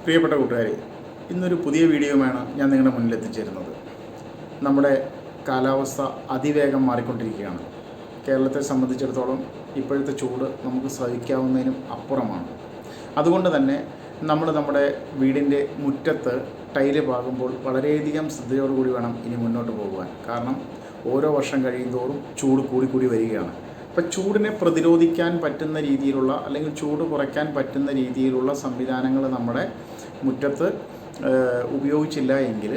പ്രിയപ്പെട്ട കൂട്ടുകാരെ, ഇന്നൊരു പുതിയ വീഡിയോയുമാണ് ഞാൻ നിങ്ങളുടെ മുന്നിൽ എത്തിച്ചേരുന്നത്. നമ്മുടെ കാലാവസ്ഥ അതിവേഗം മാറിക്കൊണ്ടിരിക്കുകയാണ്. കേരളത്തെ സംബന്ധിച്ചിടത്തോളം ഇപ്പോഴത്തെ ചൂട് നമുക്ക് സഹിക്കാവുന്നതിനും അപ്പുറമാണ്. അതുകൊണ്ട് തന്നെ നമ്മുടെ വീടിൻ്റെ മുറ്റത്ത് ടൈല് പാകുമ്പോൾ വളരെയധികം ശ്രദ്ധയോടുകൂടി വേണം ഇനി മുന്നോട്ട് പോകുവാൻ. കാരണം ഓരോ വർഷം കഴിയുന്തോറും ചൂട് കൂടിക്കൂടി വരികയാണ്. അപ്പോൾ ചൂടിനെ പ്രതിരോധിക്കാൻ പറ്റുന്ന രീതിയിലുള്ള അല്ലെങ്കിൽ ചൂട് കുറയ്ക്കാൻ പറ്റുന്ന രീതിയിലുള്ള സംവിധാനങ്ങൾ നമ്മുടെ മുറ്റത്ത് ഉപയോഗിച്ചില്ല എങ്കിൽ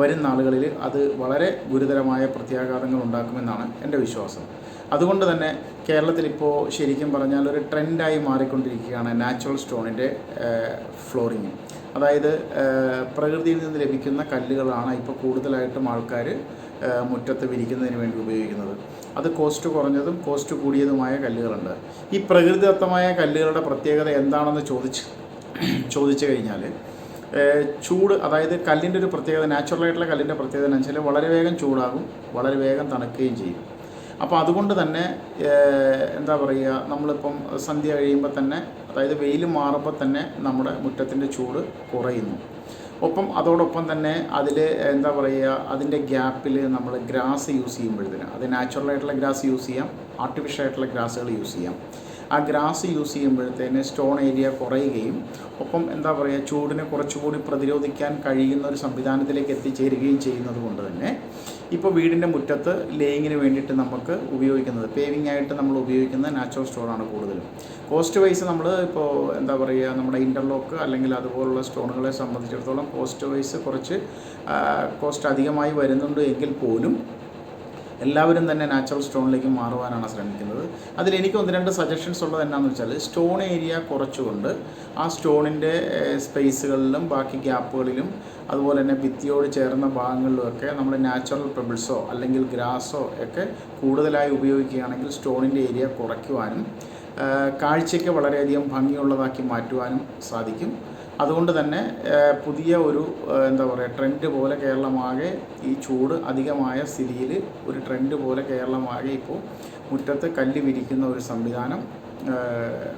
വരും നാളുകളിൽ അത് വളരെ ഗുരുതരമായ പ്രത്യാഘാതങ്ങൾ ഉണ്ടാക്കുമെന്നാണ് എൻ്റെ വിശ്വാസം. അതുകൊണ്ട് തന്നെ കേരളത്തിലിപ്പോൾ ശരിക്കും പറഞ്ഞാൽ ഒരു ട്രെൻഡായി മാറിക്കൊണ്ടിരിക്കുകയാണ് നാച്ചുറൽ സ്റ്റോണിൻ്റെ ഫ്ലോറിങ്. അതായത് പ്രകൃതിയിൽ നിന്ന് ലഭിക്കുന്ന കല്ലുകളാണ് ഇപ്പോൾ കൂടുതലായിട്ടും ആൾക്കാർ മുറ്റത്ത് വിരിക്കുന്നതിന് വേണ്ടി ഉപയോഗിക്കുന്നത്. അത് കോസ്റ്റ് കുറഞ്ഞതും കോസ്റ്റ് കൂടിയതുമായ കല്ലുകളുണ്ട്. ഈ പ്രകൃതിദത്തമായ കല്ലുകളുടെ പ്രത്യേകത എന്താണെന്ന് ചോദിച്ചു കഴിഞ്ഞാൽ ചൂട്, അതായത് കല്ലിൻ്റെ ഒരു പ്രത്യേകത, നാച്ചുറലായിട്ടുള്ള കല്ലിൻ്റെ പ്രത്യേകത എന്ന് വെച്ചാൽ വളരെ വേഗം ചൂടാകും, വളരെ വേഗം തണുക്കുകയും ചെയ്യും. അപ്പോൾ അതുകൊണ്ട് തന്നെ എന്താ പറയുക, നമ്മളിപ്പം സന്ധ്യ കഴിയുമ്പോൾ തന്നെ, അതായത് വെയിൽ മാറുമ്പോൾ തന്നെ നമ്മുടെ മുറ്റത്തിൻ്റെ ചൂട് കുറയുന്നു. അതോടൊപ്പം തന്നെ അതിൽ എന്താ പറയുക, അതിൻ്റെ ഗ്യാപ്പിൽ നമ്മൾ ഗ്രാസ് യൂസ് ചെയ്യുമ്പോഴത്തേന്, അത് നാച്ചുറലായിട്ടുള്ള ഗ്രാസ് യൂസ് ചെയ്യാം, ആർട്ടിഫിഷ്യൽ ആയിട്ടുള്ള ഗ്രാസുകൾ യൂസ് ചെയ്യാം. ആ ഗ്രാസ് യൂസ് ചെയ്യുമ്പോഴത്തേന് സ്റ്റോൺ ഏരിയ കുറയുകയും എന്താ പറയുക, ചൂടിനെ കുറച്ചുകൂടി പ്രതിരോധിക്കാൻ കഴിയുന്ന ഒരു സംവിധാനത്തിലേക്ക് എത്തിച്ചേരുകയും ചെയ്യുന്നത് കൊണ്ട് തന്നെ ഇപ്പോൾ വീടിൻ്റെ മുറ്റത്ത് ലേയിങ്ങിന് വേണ്ടിയിട്ട് നമുക്ക് ഉപയോഗിക്കുന്നത്, പേവിംഗ് ആയിട്ട് നമ്മൾ ഉപയോഗിക്കുന്ന നാച്ചുറൽ സ്റ്റോണാണ് കൂടുതലും. കോസ്റ്റ് വൈസ് നമ്മൾ ഇപ്പോൾ എന്താ പറയുക, നമ്മുടെ ഇൻ്റർലോക്ക് അല്ലെങ്കിൽ അതുപോലുള്ള സ്റ്റോണുകളെ സംബന്ധിച്ചിടത്തോളം കോസ്റ്റ് വൈസ് കുറച്ച് കോസ്റ്റ് അധികമായി വരുന്നുണ്ട് എങ്കിൽ പോലും എല്ലാവരും തന്നെ നാച്ചുറൽ സ്റ്റോണിലേക്ക് മാറുവാനാണ് ശ്രമിക്കുന്നത്. അതിലെനിക്ക് 1-2 സജഷൻസ് ഉള്ളത് എന്നാന്ന് വെച്ചാൽ, സ്റ്റോൺ ഏരിയ കുറച്ചുകൊണ്ട് ആ സ്റ്റോണിൻ്റെ സ്പേസുകളിലും ബാക്കി ഗ്യാപ്പുകളിലും അതുപോലെ തന്നെ ഭിത്തിയോട് ചേർന്ന ഭാഗങ്ങളിലുമൊക്കെ നമ്മൾ നാച്ചുറൽ പെബിൾസോ അല്ലെങ്കിൽ ഗ്രാസോ ഒക്കെ കൂടുതലായി ഉപയോഗിക്കുകയാണെങ്കിൽ സ്റ്റോണിൻ്റെ ഏരിയ കുറയ്ക്കുവാനും കാഴ്ചയ്ക്ക് വളരെയധികം ഭംഗിയുള്ളതാക്കി മാറ്റുവാനും സാധിക്കും. അതുകൊണ്ട് തന്നെ പുതിയ ഒരു എന്താ പറയുക, ട്രെൻഡ് പോലെ കേരളമാകെ ഈ ചൂട് അധികമായ സ്ഥിതിയിൽ ഒരു ട്രെൻഡ് പോലെ കേരളമാകെ ഇപ്പോൾ മുറ്റത്ത് കല്ല് വിരിക്കുന്ന ഒരു സംവിധാനം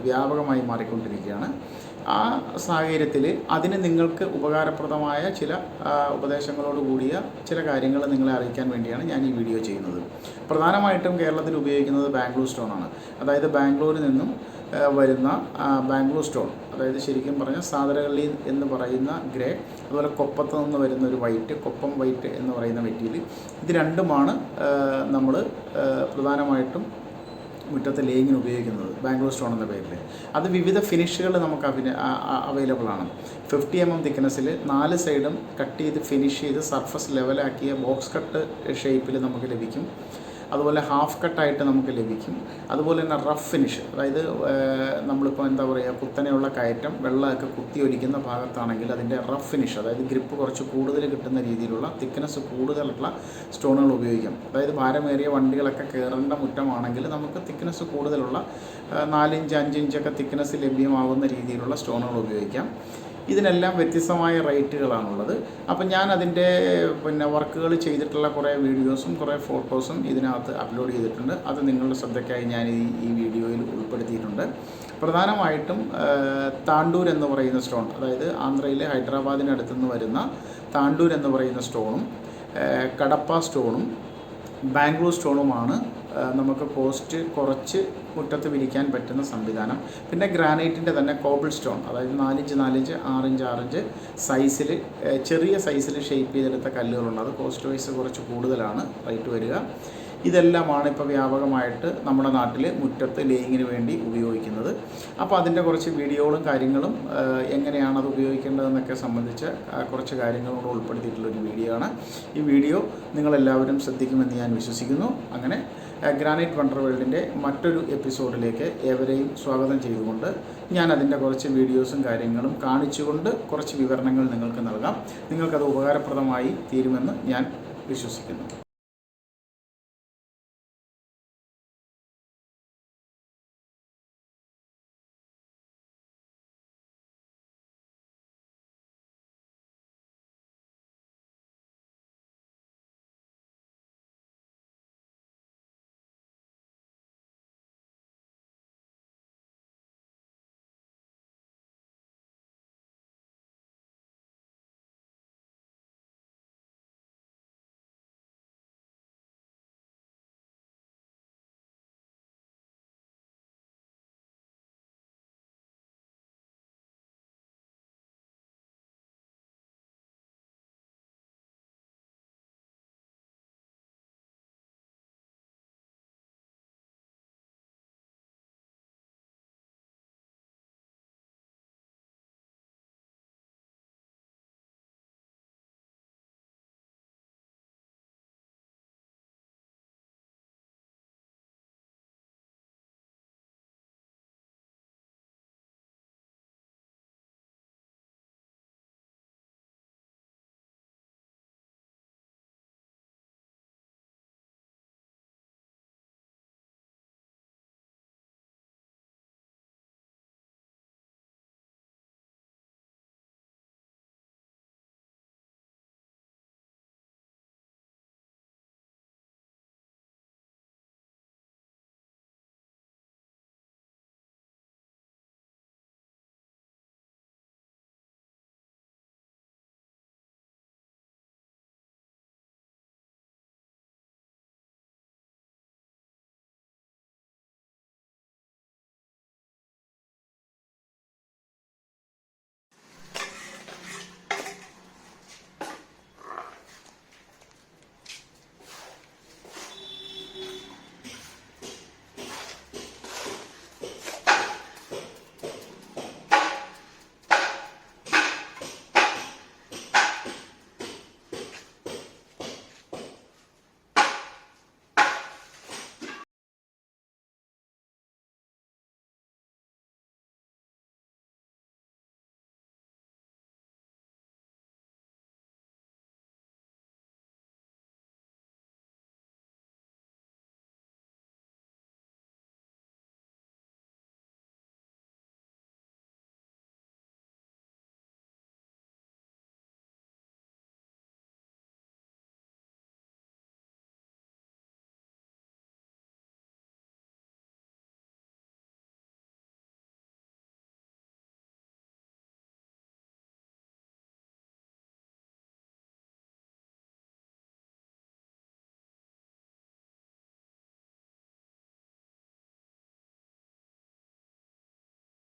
വ്യാപകമായി മാറിക്കൊണ്ടിരിക്കുകയാണ്. ആ സാഹചര്യത്തിൽ അതിന് നിങ്ങൾക്ക് ഉപകാരപ്രദമായ ചില ഉപദേശങ്ങളോട് കൂടിയ ചില കാര്യങ്ങൾ നിങ്ങളെ അറിയിക്കാൻ വേണ്ടിയാണ് ഞാൻ ഈ വീഡിയോ ചെയ്യുന്നത്. പ്രധാനമായിട്ടും കേരളത്തിൽ ഉപയോഗിക്കുന്നത് ബാംഗ്ലൂർ സ്റ്റോണാണ്. അതായത് ബാംഗ്ലൂരിൽ നിന്നും വരുന്ന ബാംഗ്ലൂർ സ്റ്റോൺ, അതായത് ശരിക്കും പറഞ്ഞാൽ സാദരകള്ളി എന്ന് പറയുന്ന ഗ്രേ, അതുപോലെ കൊപ്പത്ത് നിന്ന് വരുന്ന ഒരു വൈറ്റ്, കൊപ്പം വൈറ്റ് എന്ന് പറയുന്ന മെറ്റീരിയൽ, ഇത് രണ്ടുമാണ് നമ്മൾ പ്രധാനമായിട്ടും മുറ്റത്തെ ലേയിങ്ങിന് ഉപയോഗിക്കുന്നത്, ബാംഗ്ലൂർ സ്റ്റോൺ എന്ന പേരിൽ. അത് വിവിധ ഫിനിഷുകൾ നമുക്ക് അവൈലബിൾ ആണ്. 50 mm തിക്നെസ്സിൽ 4 സൈഡും കട്ട് ചെയ്ത് ഫിനിഷ് ചെയ്ത് സർഫസ് ലെവലാക്കിയ ബോക്സ് കട്ട് ഷേപ്പിൽ നമുക്ക് ലഭിക്കും. അതുപോലെ ഹാഫ് കട്ടായിട്ട് നമുക്ക് ലഭിക്കും. അതുപോലെ തന്നെ റഫ് ഫിനിഷ്, അതായത് നമ്മളിപ്പോൾ എന്താ പറയുക, കുത്തനെയുള്ള കയറ്റം, വെള്ളമൊക്കെ കുത്തി ഒലിക്കുന്ന ഭാഗത്താണെങ്കിൽ അതിൻ്റെ റഫ് ഫിനിഷ്, അതായത് ഗ്രിപ്പ് കുറച്ച് കൂടുതൽ കിട്ടുന്ന രീതിയിലുള്ള തിക്നെസ് കൂടുതലുള്ള സ്റ്റോണുകൾ ഉപയോഗിക്കാം. അതായത് ഭാരമേറിയ വണ്ടികളൊക്കെ കയറേണ്ട മുറ്റമാണെങ്കിൽ നമുക്ക് തിക്നെസ് കൂടുതലുള്ള 4 ഇഞ്ച് 5 ഇഞ്ചൊക്കെ തിക്നെസ് ലഭ്യമാകുന്ന രീതിയിലുള്ള സ്റ്റോണുകൾ ഉപയോഗിക്കാം. ഇതിനെല്ലാം വ്യത്യസ്തമായ റേറ്റുകളാണുള്ളത്. അപ്പം ഞാൻ അതിൻ്റെ വർക്കുകൾ ചെയ്തിട്ടുള്ള കുറേ വീഡിയോസും കുറേ ഫോട്ടോസും ഇതിനകത്ത് അപ്ലോഡ് ചെയ്തിട്ടുണ്ട്. അത് നിങ്ങളുടെ ശ്രദ്ധയ്ക്കായി ഞാൻ ഈ വീഡിയോയിൽ ഉൾപ്പെടുത്തിയിട്ടുണ്ട്. പ്രധാനമായിട്ടും താണ്ടൂർ എന്ന് പറയുന്ന സ്റ്റോൺ, അതായത് ആന്ധ്രയിലെ ഹൈദരാബാദിനടുത്തുനിന്ന് വരുന്ന താണ്ടൂർ എന്ന് പറയുന്ന സ്റ്റോണും കടപ്പ സ്റ്റോണും ബാംഗ്ലൂർ സ്റ്റോണുമാണ് നമുക്ക് കോസ്റ്റ് കുറച്ച് മുറ്റത്ത് വിരിക്കാൻ പറ്റുന്ന സംവിധാനം. പിന്നെ ഗ്രാനൈറ്റിൻ്റെ തന്നെ കോബിൾ സ്റ്റോൺ, അതായത് 4 ഇഞ്ച് 4 ഇഞ്ച് 6 ഇഞ്ച് 6 ഇഞ്ച് സൈസിൽ, ചെറിയ സൈസിൽ ഷേപ്പ് ചെയ്തെടുത്ത കല്ലുകളുണ്ട്. അത് കോസ്റ്റ് വൈസ് കുറച്ച് കൂടുതലാണ് റേറ്റ് വരിക. ഇതെല്ലാമാണ് ഇപ്പോൾ വ്യാപകമായിട്ട് നമ്മുടെ നാട്ടിൽ മുറ്റത്ത് ലേയിങ്ങിന് വേണ്ടി ഉപയോഗിക്കുന്നത്. അപ്പോൾ അതിൻ്റെ കുറച്ച് വീഡിയോകളും കാര്യങ്ങളും എങ്ങനെയാണ് അത് ഉപയോഗിക്കേണ്ടതെന്നൊക്കെ സംബന്ധിച്ച് കുറച്ച് കാര്യങ്ങളോട് ഉൾപ്പെടുത്തിയിട്ടുള്ളൊരു വീഡിയോ ആണ്. ഈ വീഡിയോ നിങ്ങളെല്ലാവരും ശ്രദ്ധിക്കുമെന്ന് ഞാൻ വിശ്വസിക്കുന്നു. അങ്ങനെ ഗ്രാനൈറ്റ് വണ്ടർ വേൾഡിൻ്റെ മറ്റൊരു എപ്പിസോഡിലേക്ക് ഏവരെയും സ്വാഗതം ചെയ്തുകൊണ്ട് ഞാൻ അതിൻ്റെ കുറച്ച് വീഡിയോസും കാര്യങ്ങളും കാണിച്ചുകൊണ്ട് കുറച്ച് വിവരണങ്ങൾ നിങ്ങൾക്ക് നൽകാം. നിങ്ങൾക്കത് ഉപകാരപ്രദമായി തീരുമെന്ന് ഞാൻ വിശ്വസിക്കുന്നു.